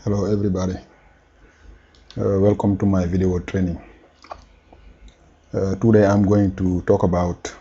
Hello everybody, welcome to my video training. Today I'm going to talk about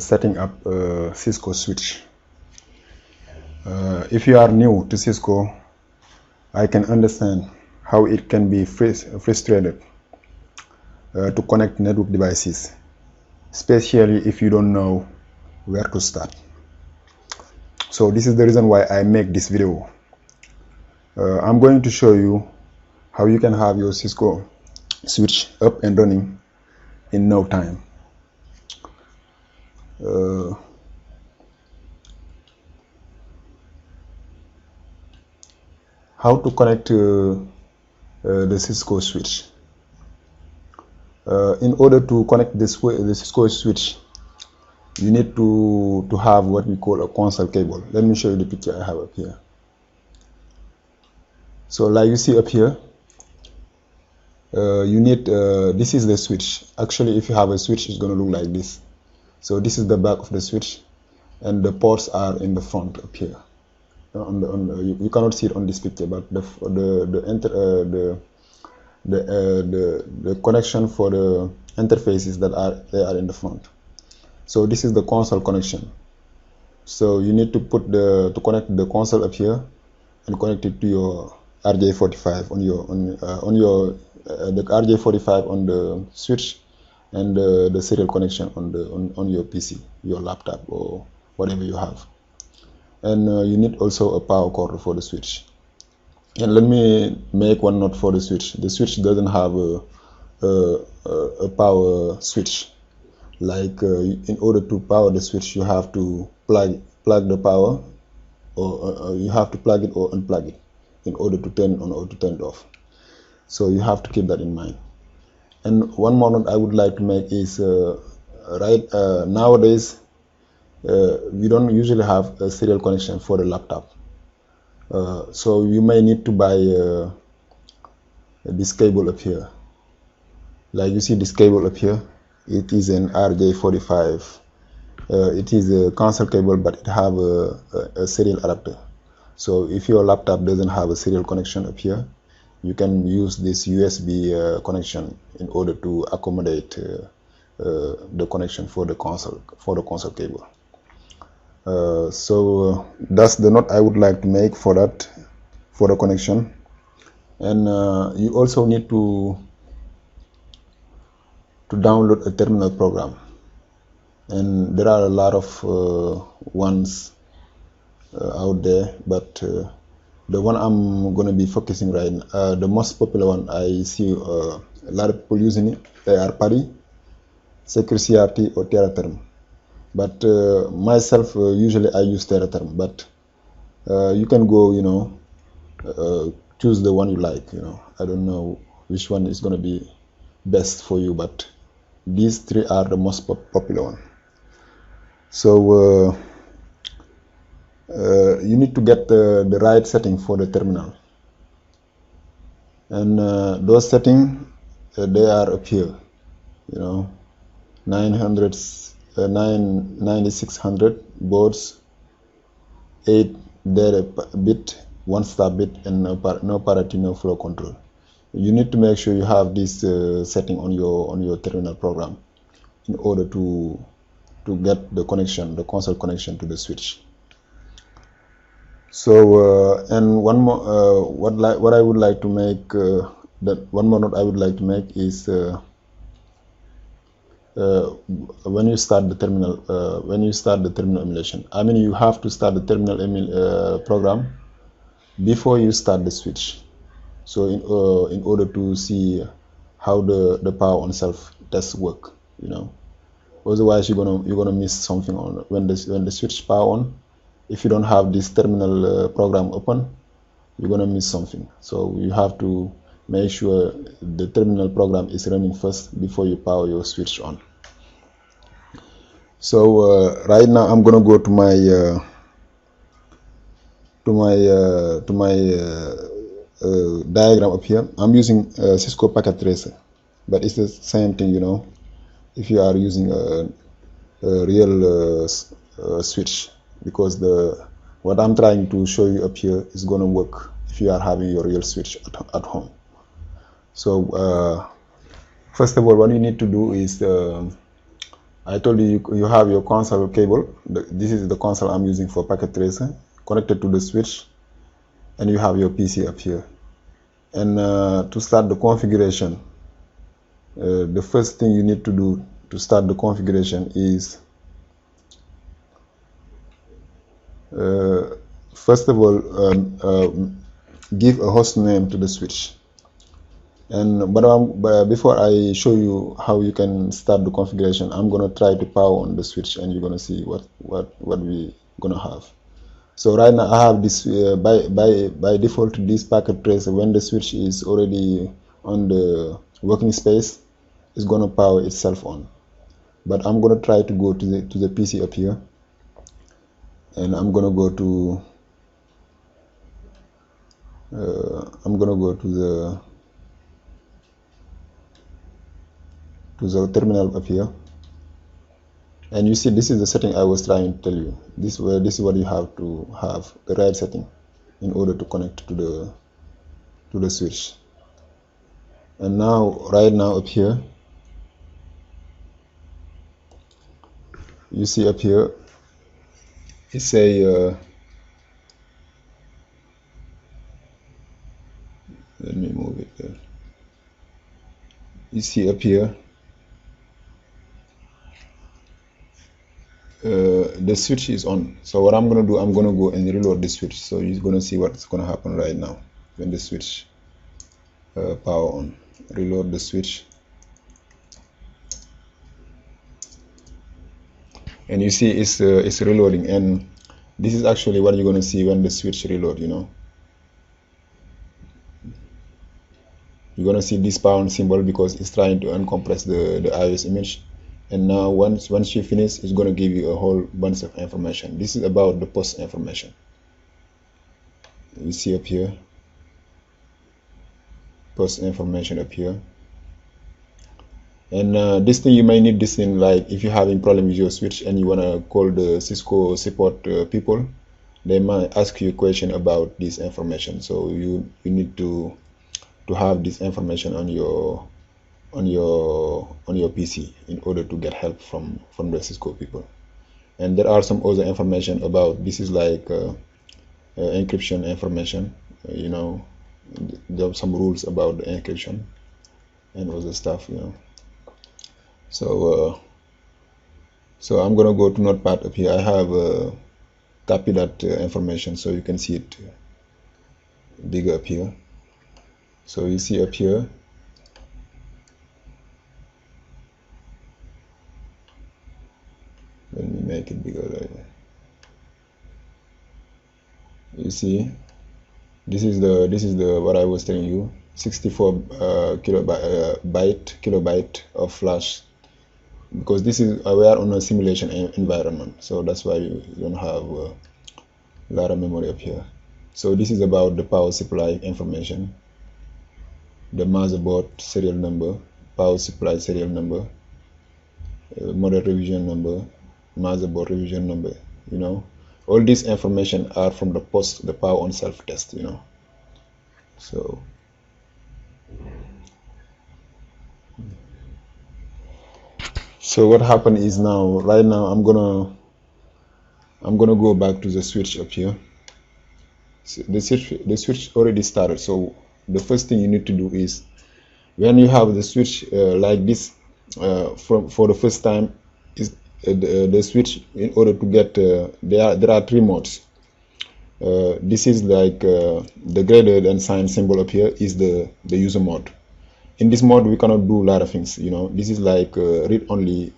setting up a CISCO switch. If you are new to CISCO, I can understand how it can be frustrated to connect network devices, especially if you don't know where to start. So this is the reason why I make this video. I'm going to show you how you can have your CISCO switch up and running in no time. How to connect the CISCO switch. In order to connect the CISCO switch, you need to have what we call a console cable. Let me show you the picture I have up here. So like you see up here, you need this is the switch. Actually, if you have a switch, it's going to look like this. So this is the back of the switch, and the ports are in the front up here. You cannot see it on this picture, but the connection for the interfaces that are in the front. So this is the console connection. So you need to put to connect the console up here and connect it to your RJ45 the RJ45 on the switch, and the serial connection on your PC, your laptop, or whatever you have. And you need also a power cord for the switch. And let me make one note for the switch. The switch doesn't have a power switch. Like in order to power the switch, you have to plug the power, or you have to plug it or unplug it in order to turn it on or to turn it off. So you have to keep that in mind. And one more note I would like to make is nowadays we don't usually have a serial connection for the laptop. So you may need to buy this cable up here. Like you see this cable up here, it is an RJ45. It is a console cable, but it have a serial adapter. So if your laptop doesn't have a serial connection up here, you can use this USB connection in order to accommodate the connection for the console cable. So that's the note I would like to make for the connection. And you also need to download a terminal program, and there are a lot of ones out there, but the one I'm going to be focusing right now, the most popular one I see a lot of people using it, they are PARI, CRT, or TerraTherm. But myself, usually I use TerraTherm, but you can go, choose the one you like. I don't know which one is going to be best for you, but these three are the most popular one. So you need to get the right setting for the terminal, and those settings they are up here. 9600 boards, 8 data bit, 1 stop bit, and no parity, no flow control. You need to make sure you have this setting on your terminal program in order to get the console connection to the switch. So and one more what I would like to make, one more note I would like to make is when you start the terminal emulation, I mean, you have to start the terminal program before you start the switch. So in order to see how the power on self test work, otherwise you're gonna miss something on when the switch power on. If you don't have this terminal program open, you're gonna miss something. So you have to make sure the terminal program is running first before you power your switch on. So right now I'm gonna go to my diagram up here. I'm using CISCO packet tracer, but it's the same thing, if you are using a real switch, because what I'm trying to show you up here is going to work if you are having your real switch at home. So first of all, what you need to do is I told you you have your console cable. This is the console I'm using for packet tracer, connected to the switch, and you have your PC up here. And to start the configuration, the first thing you need to do to start the configuration is first of all give a host name to the switch. And but before I show you how you can start the configuration, I'm gonna try to power on the switch, and you're gonna see what we gonna have. So right now I have this by default, this packet tracer. When the switch is already on the working space, it's gonna power itself on. But I'm gonna try to go to the PC up here, and I'm gonna go to the terminal up here, and you see this is the setting I was trying to tell you. This is what you have to have, the right setting, in order to connect to the switch. And now right now up here, you see up here it say let me move it there. You see up here the switch is on. So what I'm gonna do, I'm gonna go and reload the switch. So you're gonna see what's gonna happen right now when the switch power on. Reload the switch, and you see it's reloading. And this is actually what you're gonna see when the switch reload. You're gonna see this pound symbol because it's trying to uncompress the iOS image. And now once you finish, it's going to give you a whole bunch of information. This is about the post information. You see up here, post information up here. And this thing, you may need this thing, like if you're having problem with your switch and you want to call the Cisco support people, they might ask you a question about this information. So you need to have this information on your PC in order to get help from the Cisco people. And there are some other information about this, is like encryption information. There are some rules about the encryption and other stuff. So I'm gonna go to Notepad up here. I have copy that information so you can see it bigger up here. So you see up here, let me make it bigger. You see, this is the what I was telling you, 64 kilobyte of flash, because this is we are on a simulation environment, so that's why you don't have a lot of memory up here. So this is about the power supply information, the motherboard serial number, power supply serial number, model revision number, motherboard revision number. All this information are from the power on self test. So what happened is, right now I'm gonna go back to the switch up here. So the switch already started. So the first thing you need to do is, when you have the switch like this for the first time, is the switch, in order to get there are three modes. This is like the graded and sign symbol up here is the user mode. In this mode we cannot do a lot of things. This is like read only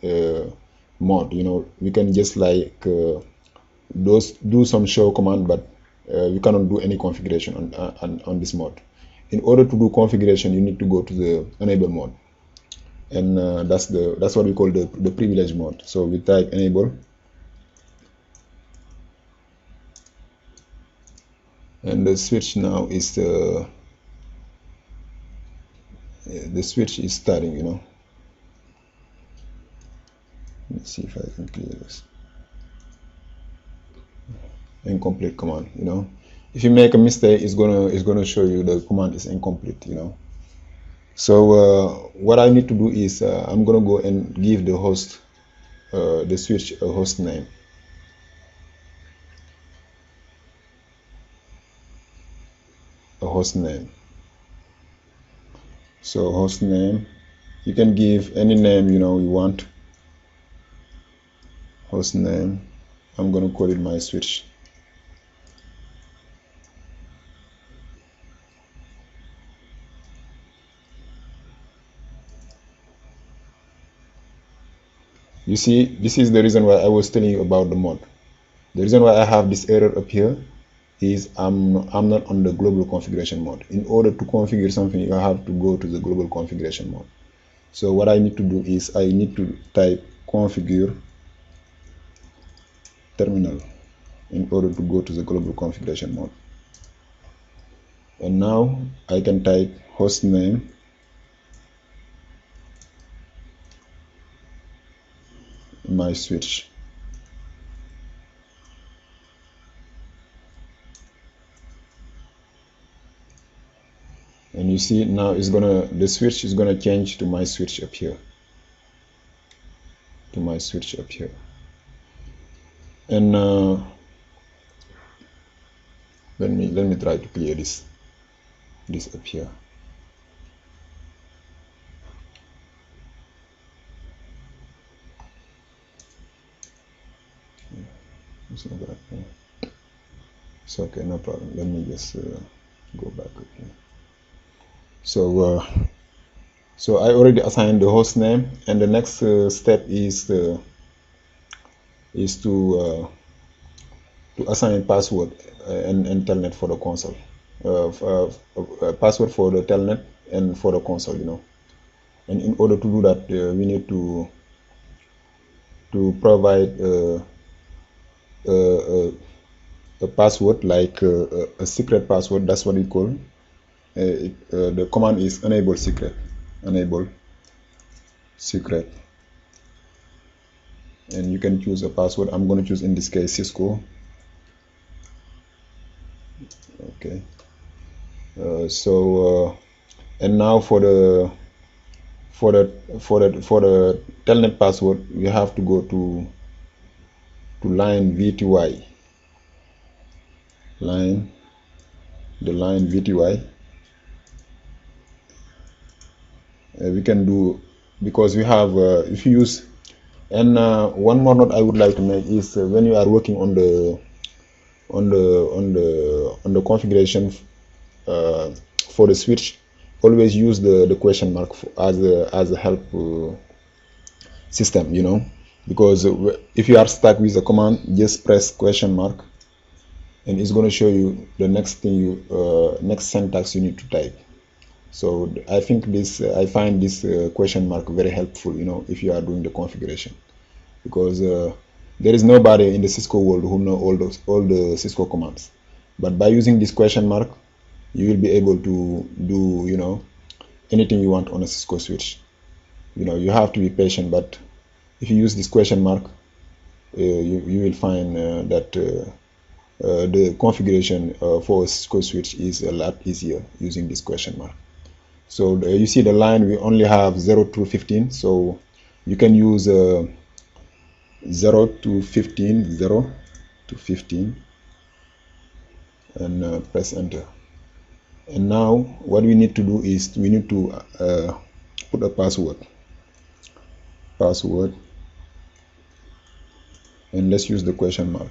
mode. We can just like do some show command, but we cannot do any configuration on this mode. In order to do configuration, you need to go to the enable mode, and that's what we call the privilege mode. So we type enable, and the switch now is the switch is starting. Let's see if I can clear this incomplete command. if you make a mistake, it's gonna show you the command is incomplete, you know. So what I need to do is I'm gonna go and give the host, the switch, a host name. So host name, you can give any name, you know, you want. Host name, I'm gonna call it my switch. You see, this is the reason why I was telling you about the mod. The reason why I have this error up here is I'm not on the global configuration mode. In order to configure something, you have to go to the global configuration mode. So what I need to do is I need to type configure terminal in order to go to the global configuration mode. And now I can type host name my switch. And you see now the switch is gonna change to my switch up here. And let me try to clear this up here. It's okay, no problem. Let me just go back up here. So I already assigned the host name, and the next step is to assign password and telnet for the console, password for the telnet and for the console, you know. And in order to do that, we need to provide a password, like a secret password. That's what we call. The command is enable secret. And you can choose a password. I'm going to choose in this case Cisco. Okay. And now for the telnet password, you have to go to line VTY. Line VTY. We can do, because we have if you use, and one more note I would like to make is when you are working on the configuration for the switch, always use the question mark as a help system, you know, because if you are stuck with the command, just press question mark and it's going to show you the next thing next syntax you need to type. So I think I find this question mark very helpful, you know, if you are doing the configuration, because there is nobody in the Cisco world who know all the Cisco commands. But by using this question mark, you will be able to do, you know, anything you want on a Cisco switch. You know, you have to be patient, but if you use this question mark, you will find that the configuration for a Cisco switch is a lot easier using this question mark. So you see the line, we only have 0 to 15, so you can use 0 to 15, and press enter. And now what we need to do is we need to put a password, and let's use the question mark.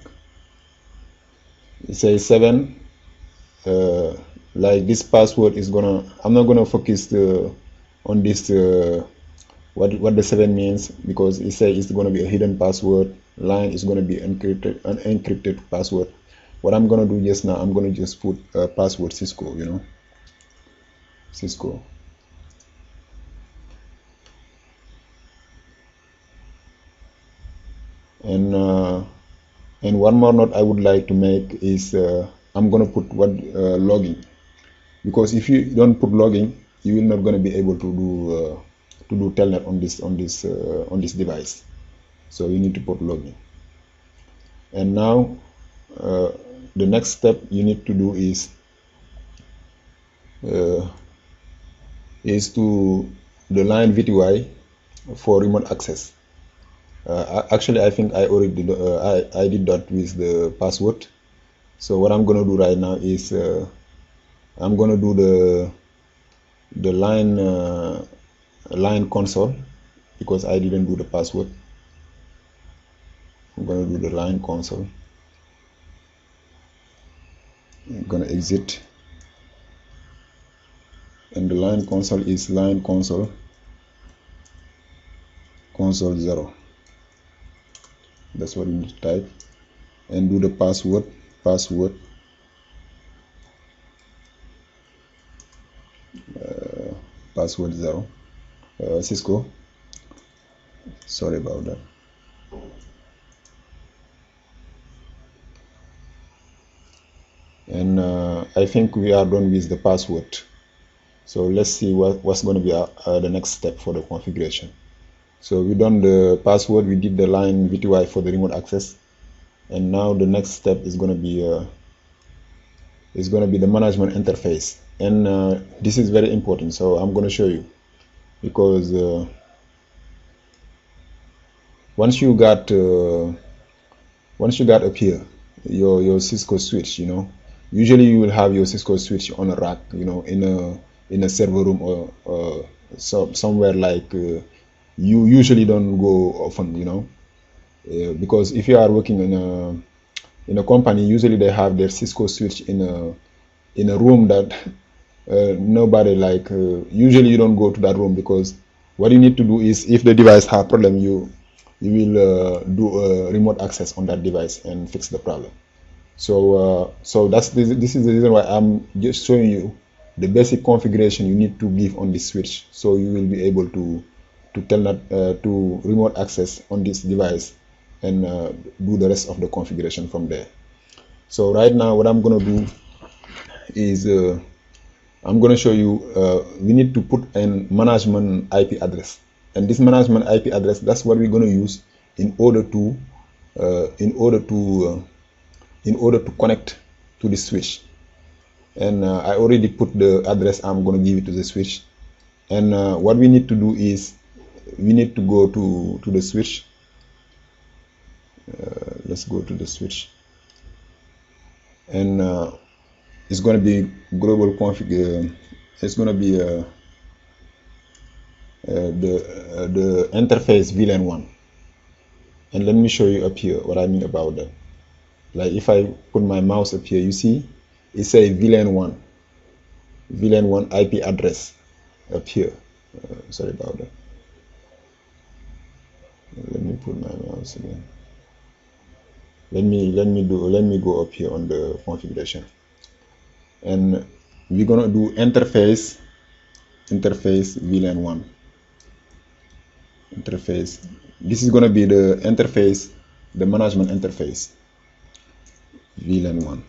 It says 7. Like this password is I'm not gonna focus on this what the 7 means, because it says it's gonna be a hidden password. Line is gonna be an encrypted password. What I'm gonna do just now, I'm gonna just put password Cisco, you know, Cisco. And one more note I would like to make is I'm gonna put logging, because if you don't put logging, you will not gonna be able to do telnet on this device. So you need to put logging. And now the next step you need to do is to the line VTY for remote access. Actually, I think I already did, I did that with the password. So what I'm gonna do right now is I'm gonna do the line console, because I didn't do the password. I'm gonna do the line console. I'm gonna exit, and the line console is line console 0. That's what you need to type, and do the password password 0. Cisco, sorry about that. And I think we are done with the password. So let's see what's going to be the next step for the configuration. So we done the password, we did the line VTY for the remote access, and now the next step is going to be the management interface. And this is very important, so I'm going to show you, because once you got up here your Cisco switch, you know, usually you will have your Cisco switch on a rack, you know, in a server room or somewhere like you usually don't go often, you know, because if you are working in a company, usually they have their Cisco switch in a room that nobody like. Usually you don't go to that room, because what you need to do is, if the device have problem, you will do a remote access on that device and fix the problem. So this is the reason why I'm just showing you the basic configuration you need to give on this switch, so you will be able to tell that to remote access on this device and do the rest of the configuration from there. So right now what I'm going to do is I'm going to show you we need to put a management IP address, and this management IP address, that's what we're going to use in order to connect to the switch. And I already put the address I'm going to give it to the switch. And what we need to do is we need to go to the switch. Let's go to the switch, and it's going to be global config. It's going to be the interface VLAN 1. And let me show you up here what I mean about that. Like if I put my mouse up here, you see it says VLAN 1 IP address up here. Sorry about that. Let me put my mouse again. Let me go up here on the configuration, and we're gonna do interface VLAN 1 interface. This is gonna be the interface, the management interface VLAN 1,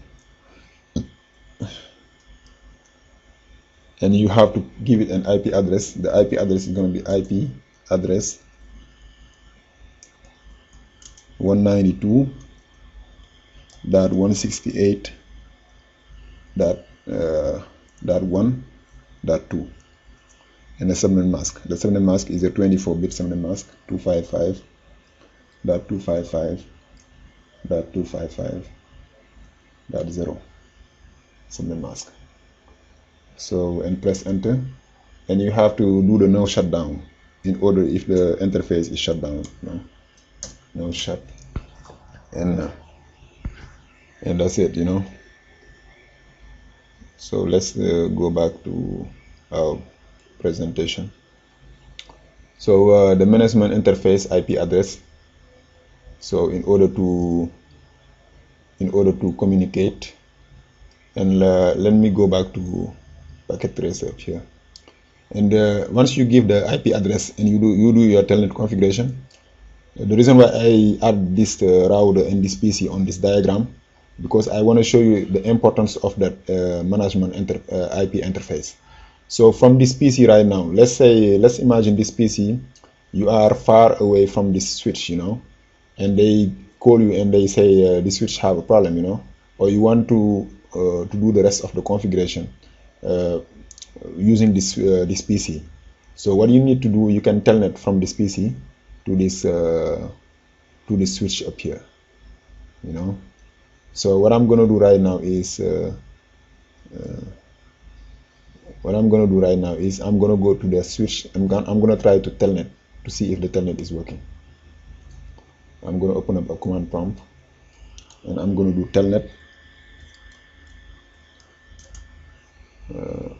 and you have to give it an IP address. The IP address is gonna be IP address 192.168.1.2, and the subnet mask. The subnet mask is a 24-bit subnet mask, 255.255.255.0 subnet mask. So, and press enter, and you have to do the no shutdown in order if the interface is shut down. No shut, and that's it, you know. So let's go back to our presentation. So the management interface IP address. So in order to communicate, and let me go back to packet tracer up here. And once you give the IP address and you do your telnet configuration, the reason why I add this router and this PC on this diagram, because I want to show you the importance of that management IP interface. So from this PC right now, let's imagine this PC, you are far away from this switch, you know, and they call you and they say this switch have a problem, you know. or you want to do the rest of the configuration using this PC. So what you need to do, you can telnet from this PC to this switch up here, you know. So what I'm gonna do right now is I'm gonna go to the switch. I'm gonna try to telnet to see if the telnet is working. I'm gonna open up a command prompt and I'm gonna do telnet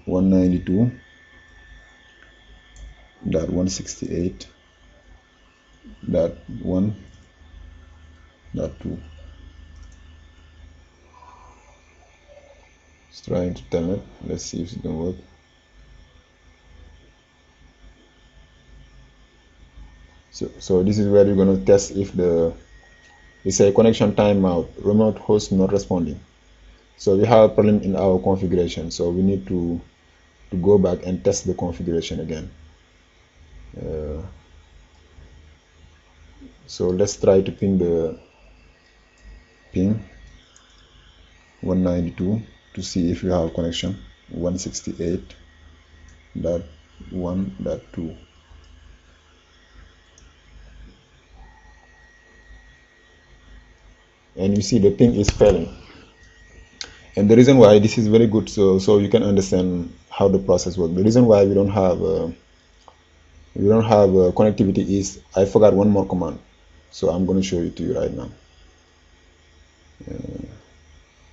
192.168.1.2. It's trying to telnet. Let's see if it's gonna work. So this is where you're gonna test if it's a connection timeout, remote host not responding. So we have a problem in our configuration, so we need to go back and test the configuration again. So let's try to ping 192 to see if you have connection 168.1.2. and you see the ping is failing. And the reason why this is very good, so you can understand how the process works. The reason why we don't have connectivity is I forgot one more command. So I'm going to show it to you right now.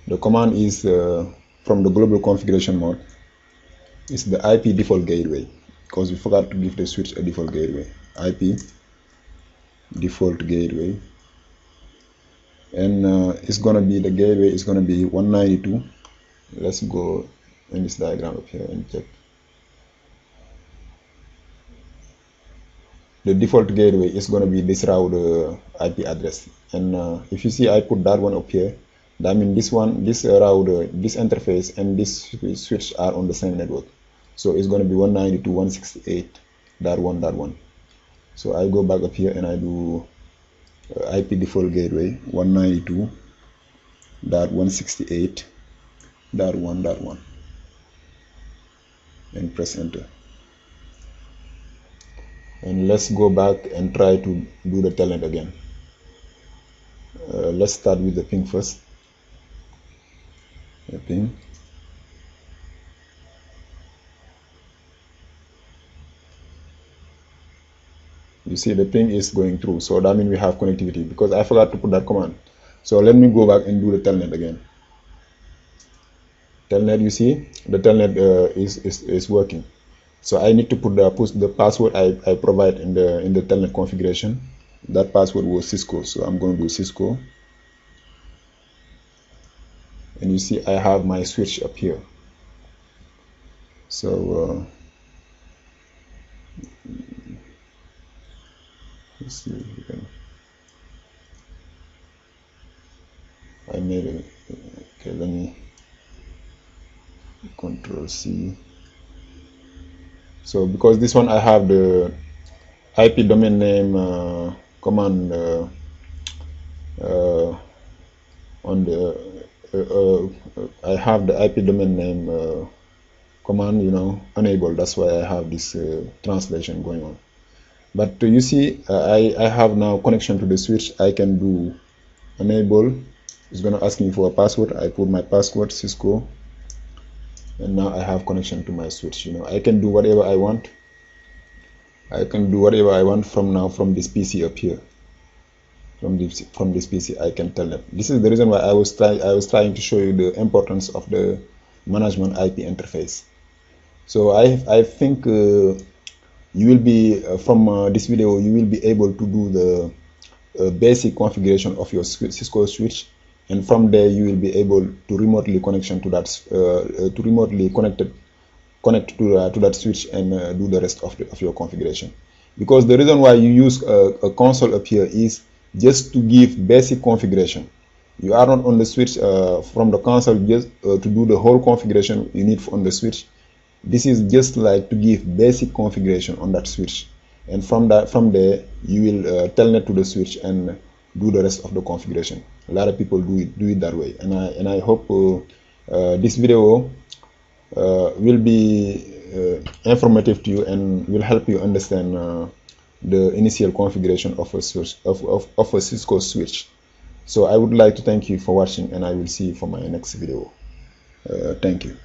The command is from the global configuration mode. It's the IP default gateway, because we forgot to give the switch a default gateway. IP default gateway. And it's gonna be, the gateway is gonna be 192. Let's go in this diagram up here and check. The default gateway is gonna be this route IP address. And if you see, I put that one up here. That means this one, this route, this interface, and this switch are on the same network. So it's gonna be 192.168.1.1. So I go back up here and I do IP default gateway 192.168.1.1 and press enter. And let's go back and try to do the telnet again. Let's start with the ping first. The ping. You see the ping is going through, so that means we have connectivity, because I forgot to put that command. So let me go back and do the telnet again. Telnet, you see the telnet is working. So I need to put the password I provide in the telnet configuration. That password was CISCO, so I'm going to do CISCO. And you see I have my switch up here. So let's see if we can. I made it. Okay, let me Control C. So because this one I have the IP domain name command on the I have the IP domain name command, enabled. That's why I have this translation going on. But you see, I have now connection to the switch. I can do enable. It's going to ask me for a password. I put my password, CISCO, and now I have connection to my switch. I can do whatever I want. I can do whatever I want from this PC up here. From this PC, I can tell them. This is the reason why I was trying to show you the importance of the management IP interface. So I think you will be from this video you will be able to do the basic configuration of your CISCO switch, and from there you will be able to remotely connection to that connect to that switch and do the rest of your configuration. Because the reason why you use a console up here is just to give basic configuration. You are not on the switch from the console just to do the whole configuration you need on the switch. This is just like to give basic configuration on that switch, and from there you will telnet to the switch and do the rest of the configuration. A lot of people do it that way, and I hope this video will be informative to you and will help you understand the initial configuration of a switch, of a Cisco switch. So I would like to thank you for watching, and I will see you for my next video. Thank you.